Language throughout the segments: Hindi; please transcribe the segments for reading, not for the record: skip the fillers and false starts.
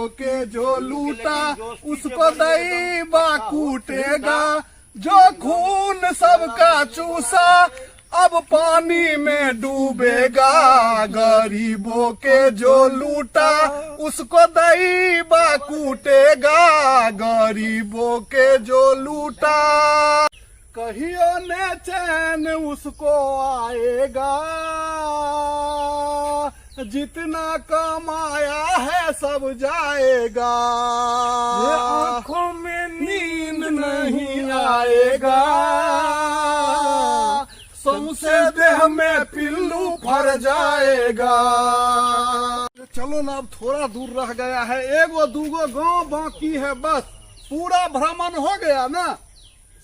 गरीबों के जो लूटा उसको दैबा कूटेगा। जो खून सबका चूसा अब पानी में डूबेगा। गरीबों के जो लूटा उसको दैबा कूटेगा। गरीबों के जो लूटा कहियो न चैन उसको आएगा। जितना कमाया है सब जाएगा। आंखों में नींद नहीं आएगा। सौंसे देह में पिल्लू भर जाएगा। चलो ना, अब थोड़ा दूर रह गया है, एगो दूगो गांव बाकी है, बस पूरा भ्रमण हो गया ना,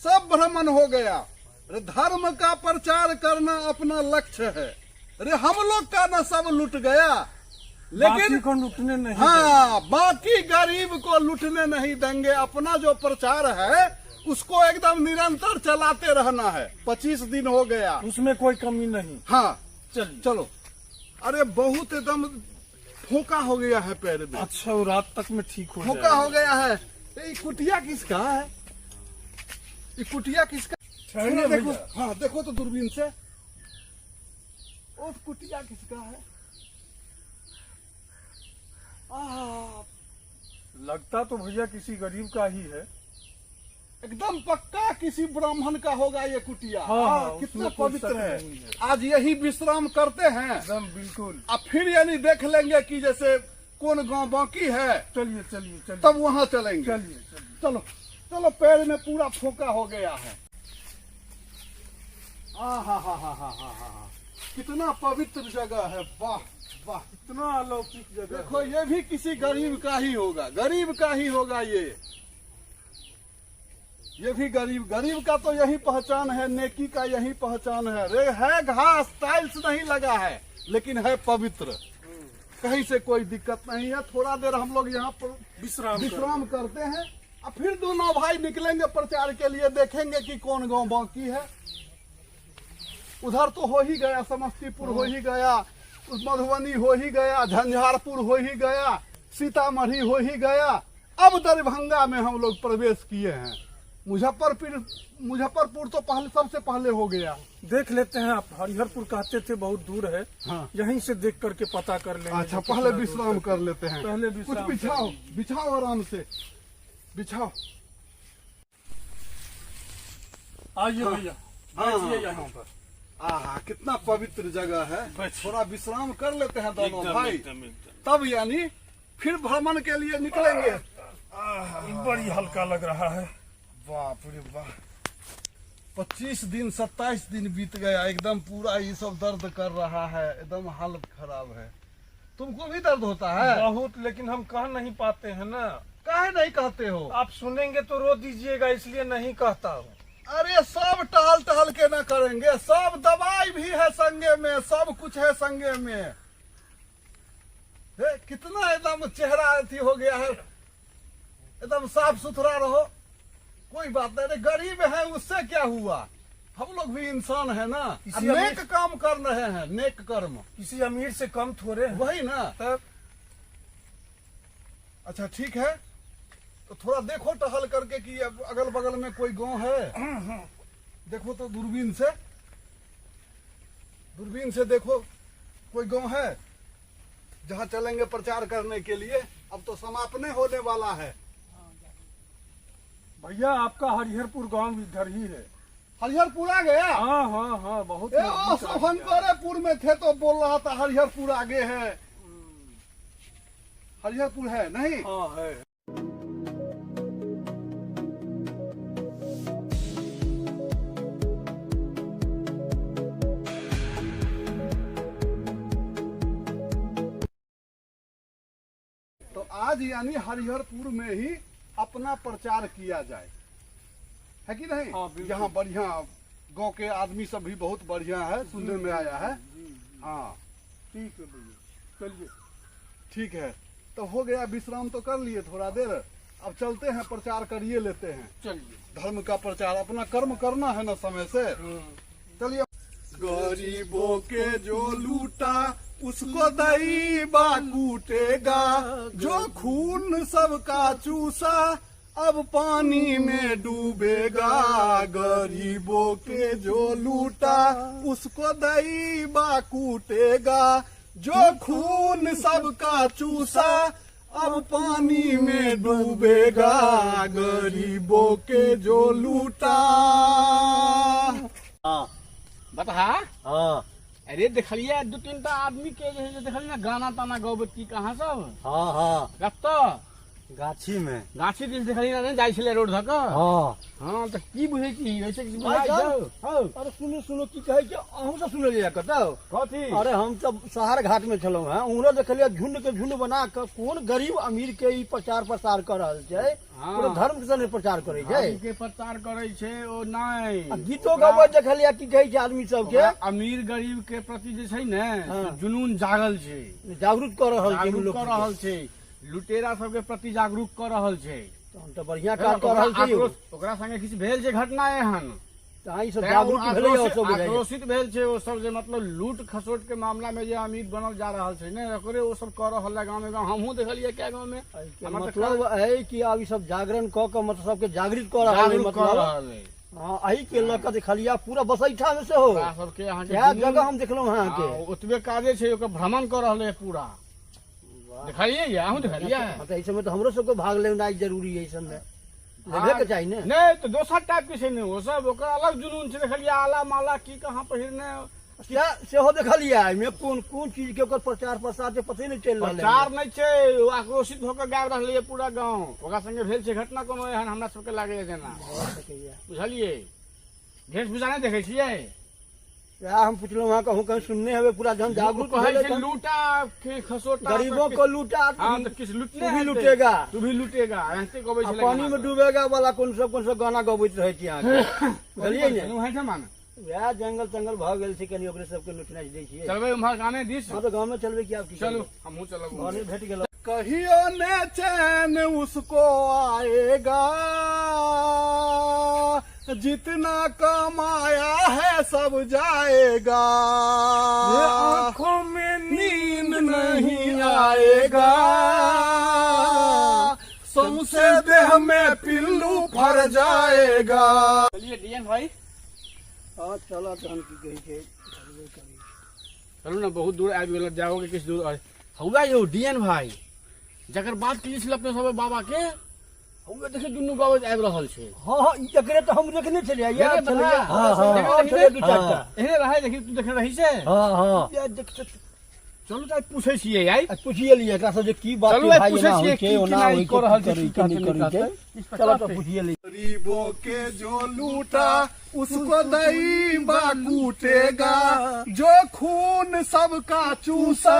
सब भ्रमण हो गया। अरे धर्म का प्रचार करना अपना लक्ष्य है। अरे हम लोग का ना सब लुट गया, लेकिन को लुटने नहीं हाँ, बाकी गरीब को लुटने नहीं देंगे। अपना जो प्रचार है उसको एकदम निरंतर चलाते रहना है। 25 दिन हो गया, उसमें कोई कमी नहीं। हाँ चलो। अरे बहुत एकदम फोका हो गया है पैर में। अच्छा, वो रात तक में ठीक हो फोका हो गया है। ये कुटिया किसका है? ये कुटिया किसका? ठहरिए देखो, भैया। हाँ देखो तो दूरबीन से। वो कुटिया किसका है? लगता तो भैया किसी गरीब का ही है। एकदम पक्का किसी ब्राह्मण का होगा ये कुटिया। हाँ, कितना उसमें कोई पवित्र शक है। नहीं है। आज यही विश्राम करते हैं। एकदम बिल्कुल। अब फिर यानी देख लेंगे कि जैसे कौन गांव बाकी है, चलिए तब वहां चलेंगे। चलिए। चलो चलो, पैर में पूरा फोका हो गया है। हा कितना पवित्र जगह है। वाह वाह, इतना अलौकिक जगह। देखो ये भी किसी गरीब का ही होगा, गरीब का ही होगा ये भी गरीब का तो यही पहचान है, नेकी का यही पहचान है। रे है घास, टाइल्स नहीं लगा है, लेकिन है पवित्र। कहीं से कोई दिक्कत नहीं है। थोड़ा देर हम लोग यहाँ पर विश्राम करते हैं, और फिर दोनों भाई निकलेंगे प्रचार के लिए। देखेंगे कि कौन गांव बाकी है। उधर तो हो ही गया, समस्तीपुर हो ही गया, मधुबनी हो ही गया, झंझारपुर हो ही गया, सीतामढ़ी हो ही गया। अब दरभंगा में हम लोग प्रवेश किए हैं। मुजफ्फरपुर तो पहले, सबसे पहले हो गया। देख लेते हैं। आप हरिहरपुर कहते थे बहुत दूर है। हाँ। यहीं से देख करके पता कर लेंगे। अच्छा, पहले विश्राम कर लेते हैं। पहले कुछ विश्राम बिछाओ आराम से बिछाओ। आइए भैया, बैठिए यहाँ पर। कितना पवित्र जगह है। बैठ। थोड़ा विश्राम कर लेते हैं दोनों एकदम, भाई, एकदम। तब यानी फिर भ्रमण के लिए निकलेंगे। बड़ी हल्का लग रहा है। बाप रे वाह, 25 दिन 27 दिन बीत गया, एकदम पूरा ये सब दर्द कर रहा है, एकदम हालत खराब है। तुमको भी दर्द होता है? बहुत, लेकिन हम कह नहीं पाते हैं ना। काहे नहीं कहते हो? आप सुनेंगे तो रो दीजिएगा, इसलिए नहीं कहता हूँ। अरे सब टहल के न करेंगे, सब दवाई भी है संगे में, सब कुछ है संगे में। कितना एकदम चेहरा अथी हो गया है, एकदम साफ सुथरा रहो, कोई बात नहीं। गरीब है उससे क्या हुआ, हम लोग भी इंसान है ना। नेक काम कर रहे हैं, नेक कर्म। किसी अमीर से कम थोड़े हैं। वही ना। तब अच्छा ठीक है, तो थोड़ा देखो टहल करके कि अगल बगल में कोई गांव है। देखो तो दूरबीन से देखो कोई गांव है जहां चलेंगे प्रचार करने के लिए। अब तो समापने होने वाला है। भैया, आपका हरिहरपुर गांव इधर ही है। हरिहरपुर आ गया? हाँ, बहुत। सफनपुर में थे तो बोल रहा था हरिहरपुर आगे है। हरिहरपुर है नहीं? हाँ है। तो आज यानी हरिहरपुर में ही अपना प्रचार किया जाए, है कि नहीं? हाँ, यहाँ बढ़िया गांव के आदमी सब भी बहुत बढ़िया है, सुनने में आया है। हाँ ठीक है भैया, चलिए। ठीक है, तो हो गया, विश्राम तो कर लिए थोड़ा देर। अब चलते हैं, प्रचार करिए लेते हैं। चलिए। धर्म का प्रचार, अपना कर्म करना है ना समय से। चलिए। गरीबों के जो लूटा उसको दही बा कूटेगा, जो खून सबका चूसा अब पानी में डूबेगा, गरीबों के जो लूटा उसको दही बा कूटेगा, जो खून सबका चूसा अब पानी में डूबेगा, गरीबों के जो लूटा। हाँ बता हाँ अरे देखलिए दो तीन आदमी के जो देखलिए ना गाना ताना गौबत की कहाँ सब हाँ हाँ गप तो गाछी में गाछी दिस देखलिए ना जाय छले रोड धक हाँ हाँ तो की बुझे छी ऐसे कि भाई साहब, हां अरे सुनो सुनो की कहे कि अहूँ से सुन लिया कतौ कथी अरे हम तो शहर घाट में छलौ हैं उन्होंने देखलिए झुंड के झुंड बना के कौन गरीब अमीर के ई प्रचार प्रसार कर रहल छै, हाँ। पूरा धर्म के संगे प्रचार करे छै, आदमी के प्रचार करे छे ओ नहीं आ गीतो गाबै देखलिए की कहे छै आदमी सब के अमीर गरीब के प्रति जे छै ने हाँ। जुनून जागल छै, जागरूक कर रहल छै जागरूक लोग कर रहल छै, लुटेरा सबके प्रति जागरूक कर रहल छै, हम तो बढ़िया काज कर रहल छै यौ। ओकरा संगे किछु भेल छै घटना एहन तऽ ई सब जागरूक भेलै ओ सब बुझाइए। आक्रोशित भेल छै ओ सब जे मतलब लूट खसोट के मामला में जे अमीर बनल जा रहल छै ने ओकरे ओ सब कर रहल है गाँव में। हमहूँ देखलिए क्या गाँव में मतलब है कि अब ई सब जागरण क के मतलब सबके जागृत कर रहल है, जागरूक कर मतलब रहल है। हाँ अही के लऽ कऽ देखलिए पूरा बसैठा में से हो ओकरा सबके अहाँ के क्या जुनून- जगह हम देखलहुँ अहाँ हाँ, के ओतबे काजे छै ओकर भ्रमण कर रहल है पूरा देखलिए या अहूँ देखलिए हाँ, तो ऐसे में तो हमरो सबके भाग लेना जरूरी है, सब में लेबे के चाहिए ने। नहीं तो दोसर टाइप के छै ने वो सब ओकर अलग जुनून छै देखलिए आला माला की कहाँ पहिरने क्या सेहो देखलिए एहिमे कोन कोन चीज के ओकर प्रचार प्रसार के पते नहीं चल रहल प्रचार नहीं छै ओ आक्रोशित होकर गाबि रहलै है पूरा गाँव। ओकरा संगे भेल छै घटना कोनो एहन हमरा सबके लागैए जेना है। बुझलिए वेशभूषा नहीं देखै छियै क्या हम पुछलहुँ वहाँ कहूँ कहीं सुनने हवे पूरा जन जागरूक कहै भेलै छै तऽ लूटा के खसोटा गरीबों को लूटा हाँ तो किछु लूटने तू भी हेतै। लूटेगा। तू भी लूटेगा ऐसे कहबै आ छै पानी में डूबेगा वाला कौन सा गाना गबैत रहे छी अहाँ के बुझलिए ने। है छै मान वएह जंगल तंगल भऽ गेल छै कनी ओकरे सबके लुटनाइ दै छियै। चलबै उम्हर गाने दिस हाँ तो गाँव में चलबै कि आप की चलू हमहूँ चलब गाने भेट गेल कहियो न चैन उसको आएगा, जितना कमाया है सब जाएगा, आँखों में नींद नहीं आएगा, सौंसे देह में पिल्लू फर जाएगा। चलिए डीएन भाई हाँ चला तहन की कहै छै चलबे करी। चलू ना बहुत दूर आबि गेल जाओगे किछु दूर और हौवा यौ डीएन भाई जकर बात की छल अपने सब बाबा के हौवा देखिए दुनू गाँव आबि रहल छै। हाँ हाँ ई एकरे तो हम देखने छलियै यार देखने छलियै बता। हाँ हाँ देखने हाँ, रही छलियै ने? दू चारि टा एहने रहै देखी तू देखने रही से हाँ हाँ यार देख चलू तऽ पूछे छियै यार आ पूछिए लियै एकरा से जे की बात चलू छै आइ भाई पूछे एना छियै होइ की छै ओना केना ई होइ कऽ रहल छै छै, की की करै करतै, करै छै किस चलो प्रकार तो से? पूछिए लियै। गरीबों के जो लूटा उसको दही बा कूटेगा, जो खून सबका चूसा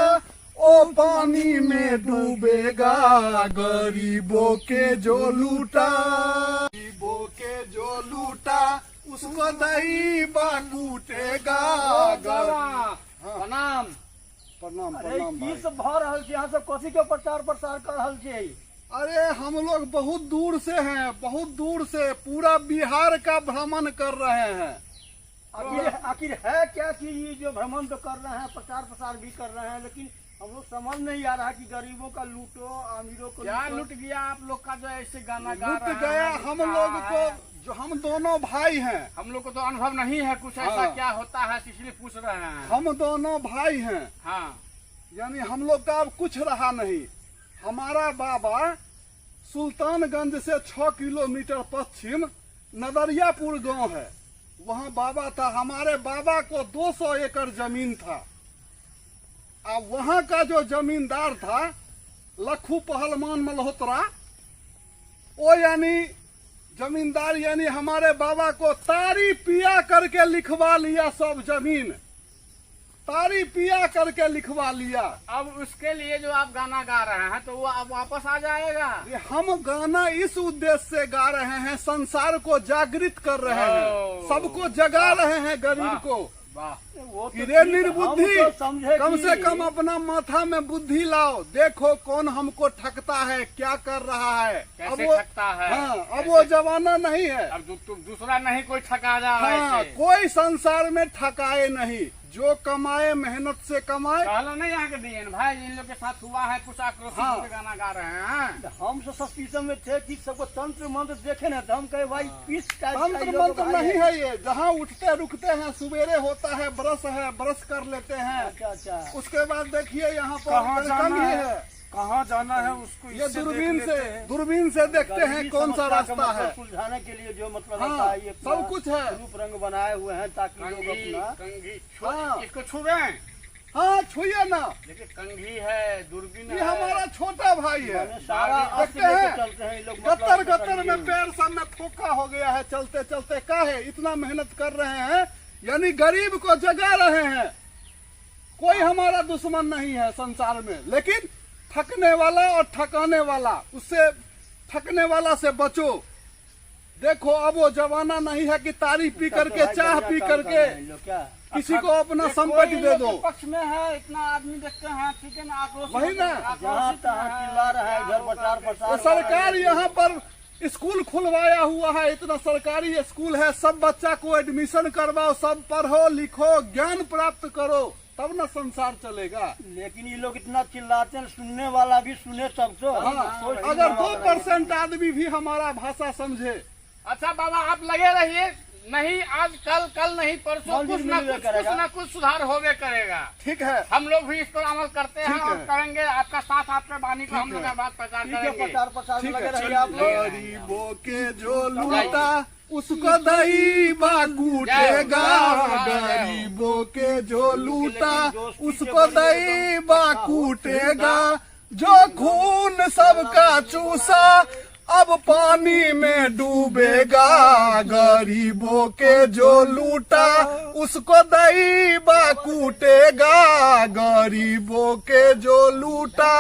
ओ पानी में डूबेगा, गरीबों के जो लूटा, गरीबों के जो लूटा उसको दही बा कूटेगा। प्रणाम प्रणाम अरे प्रणाम की भाई। सब भऽ रहल छै अहाँ सब कथी के प्रचार प्रसार कर रहल छियै। अरे हम लोग बहुत दूर से हैं, बहुत दूर से पूरा बिहार का भ्रमण कर रहे हैं। आखिर है क्या कि ये जो भ्रमण तो कर रहे हैं प्रचार प्रसार भी कर रहे हैं, लेकिन हम लोग समझ नहीं आ रहा कि गरीबों का लूटो अमीरों को क्या लूटो। लूट गया आप लोग का जो ऐसे गाना गा लुट रहे गया हैं, हम लूट लोग रहा को, है। जो हम दोनों भाई हैं, हम लोग को तो अनुभव नहीं है कुछ ऐसा हाँ। क्या होता है इसलिए पूछ रहे हैं। हम दोनों भाई हैं, हाँ यानी हम लोग का अब कुछ रहा नहीं। हमारा बाबा सुल्तानगंज से 6 किलोमीटर पश्चिम नदरियापुर गांव है, वहाँ बाबा था। हमारे बाबा को 200 एकड़ जमीन था। अब वहाँ का जो जमींदार था लखू पहलवान मल्होत्रा, वो यानी जमींदार यानी हमारे बाबा को तारी पिया करके लिखवा लिया, सब जमीन तारी पिया करके लिखवा लिया। अब उसके लिए जो आप गाना गा रहे हैं तो वो अब वापस आ जाएगा। ये हम गाना इस उद्देश्य से गा रहे हैं, संसार को जागृत कर रहे हैं, ओ। सबको जगा रहे हैं गरीब वाह। को। वाह वो तो रे ठीक, निर्बुद्धि, हम तो समझे कम कि- से कम अपना माथा में बुद्धि लाओ। देखो कौन हमको ठगता है, क्या कर रहा है। कैसे वो ठगता है? हाँ, अब कैसे? वो जमाना नहीं है। अब दूसरा नहीं कोई ठगा जा रहा है हाँ, ऐसे। कोई संसार में ठकाए नहीं। जो कमाए मेहनत से कमाए। कहलो नहीं यहाँ के डीएन भाई, इन लोग के साथ हुआ है कुछ आक्रोशित हाँ। होकर गाना गा रहे हैं। हम तो सस्पिशन में थे कि सबको तंत्र मंत्र देखे ना, तो हम कहे भाई पीस टाइप का तंत्र ये लोग मंत्र भाई नहीं है ये। जहाँ उठते रुकते हैं, सवेरे होता है ब्रश कर लेते हैं। अच्छा अच्छा। उसके बाद देखिए यहाँ कहाँ पर जाना कंघी है? है। कहाँ जाना है उसको ये इससे दूरबीन देख से लेते हैं। दूरबीन से देखते हैं गरीबी कौन सा समस्या का रास्ता मतलब है। सुलझाने के लिए जो मतलब हाँ, होता है, ये सब कुछ है। रूप रंग बनाए हुए हैं ताकि लोग कंघी अपना कंघी हाँ। इसको छू रहे हैं। हाँ, छुइए ना। देखिए कंघी है, दूरबीन ये है। हमारा छोटा भाई है। माने सारा देखते अस्त्र लेके हैं। चलते हैं ये लोग, गत्तर मतलब गत्तर में पकड़िए। पैर सब में फोका हो गया है चलते चलते। का है इतना मेहनत कर रहे हैं, यानी गरीब को जगा रहे हैं। कोई हमारा दुश्मन नहीं है संसार में, लेकिन ठकने वाला और ठकाने वाला, उससे ठकने वाला से बचो। देखो अब वो जमाना नहीं है कि तारी पी करके, चाह पी करके किसी को अपना संपत्ति दे दो। पक्ष में है, इतना आदमी देखते हैं, ठीक है ना, आक्रोश वही ना। जहाँ तहाँ चिल्ला रहा है, घर बचार ये फसार सरकार यहाँ पर स्कूल खुलवाया हुआ है, इतना सरकारी स्कूल है। सब बच्चा को एडमिशन करवाओ, सब पढ़ो लिखो, ज्ञान प्राप्त करो, तब ना संसार चलेगा। लेकिन ये लोग इतना चिल्लाते हैं, सुनने वाला भी सुने सब तो। हाँ, अगर 2% आदमी भी हमारा भाषा समझे। अच्छा बाबा आप लगे रहिए, नहीं आज कल नहीं परसों मंदिर कुछ में मिले करेगा। ना कुछ सुधार होवे करेगा। ठीक है, हम लोग भी इस पर अमल करते हैं ठीक और है। करेंगे। आपका साथ, आपके वाणी को हम लोग है। बात प्रचार ठीक है, करेंगे। प्रचार प्रसार में ठीक लगे है। रहिए आप लोग। गरीबों के जो लूटा उसको दही कूटेगा। गरीबों के जो लूटा उसको दही कूटेगा। जो खून सबका चूसा अब पानी में डूबेगा। गरीबों के जो लूटा उसको दही कूटेगा। गरीबों के जो लूटा